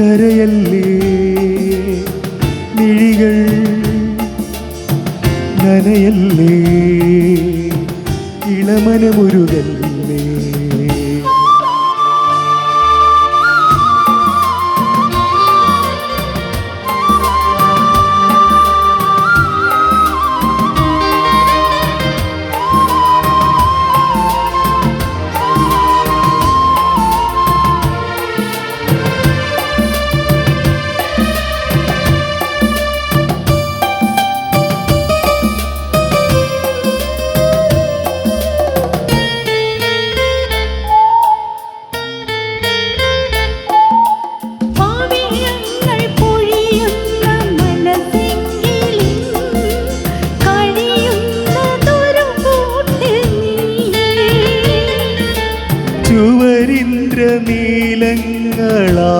കരയല്ലേ മിഴികൾ നനയല്ലേ ഇളമനമുരുകല്ലേ.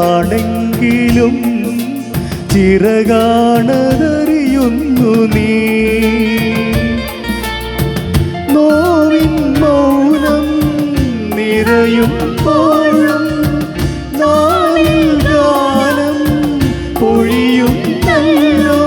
ചുവരിന്ദ്രനീലങ്ങളാണെങ്കിലും ചിറകാണതറിയുന്നു നീ. നോവിൻ മൗനം നിറയുമ്പോഴും നാവിൽ ഗാനം പൊഴിയുന്നല്ലോ.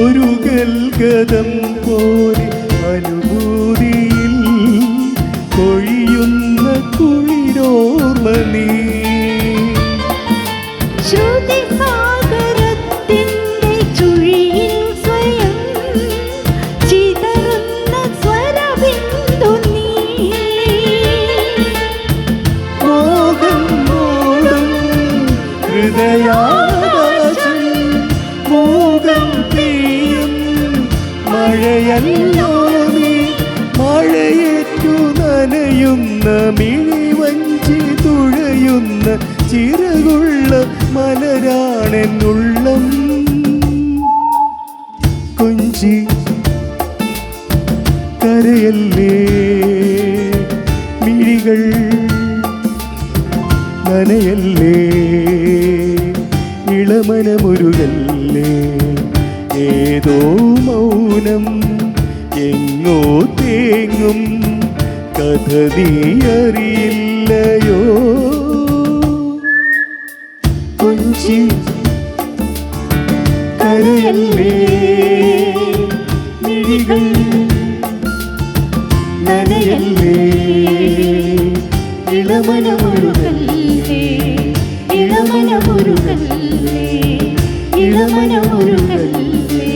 ഒരു ഗൽഗതം പോലെ അനുഭൂതിയിൽ കൊഴിയുന്ന കുളിരോർമ്മ നീ. ശ്രുതിസാഗരത്തിൻ്റെ ചുഴിയിൽ സ്വയം ചിതറുന്ന സ്വരബിന്ദു നീ. മോഹം മൂടും ഹൃദയാകാശം മോഹം തീയും മഴയല്ലോ നീ. മഴയേറ്റു നനയുന്ന മിഴിവഞ്ചി തുഴയുന്ന ചിറകുള്ള മലരാണെന്നുള്ളം. കൊഞ്ചി കരയല്ലേ മിഴികൾ നനയല്ലേ ഇളമനമുരുകല്ലേ. ഏതോ മൗനം എങ്ങോ തേങ്ങും കഥ നീ അറിയില്ലയോ. കൊഞ്ചി കരയല്ലേ മിഴികൾ നനയല്ലേ ഇളമനമുരുകല്ലേ ഇളമനമുരുകല്ലേ ഇളമനമുരുകല്ലേ.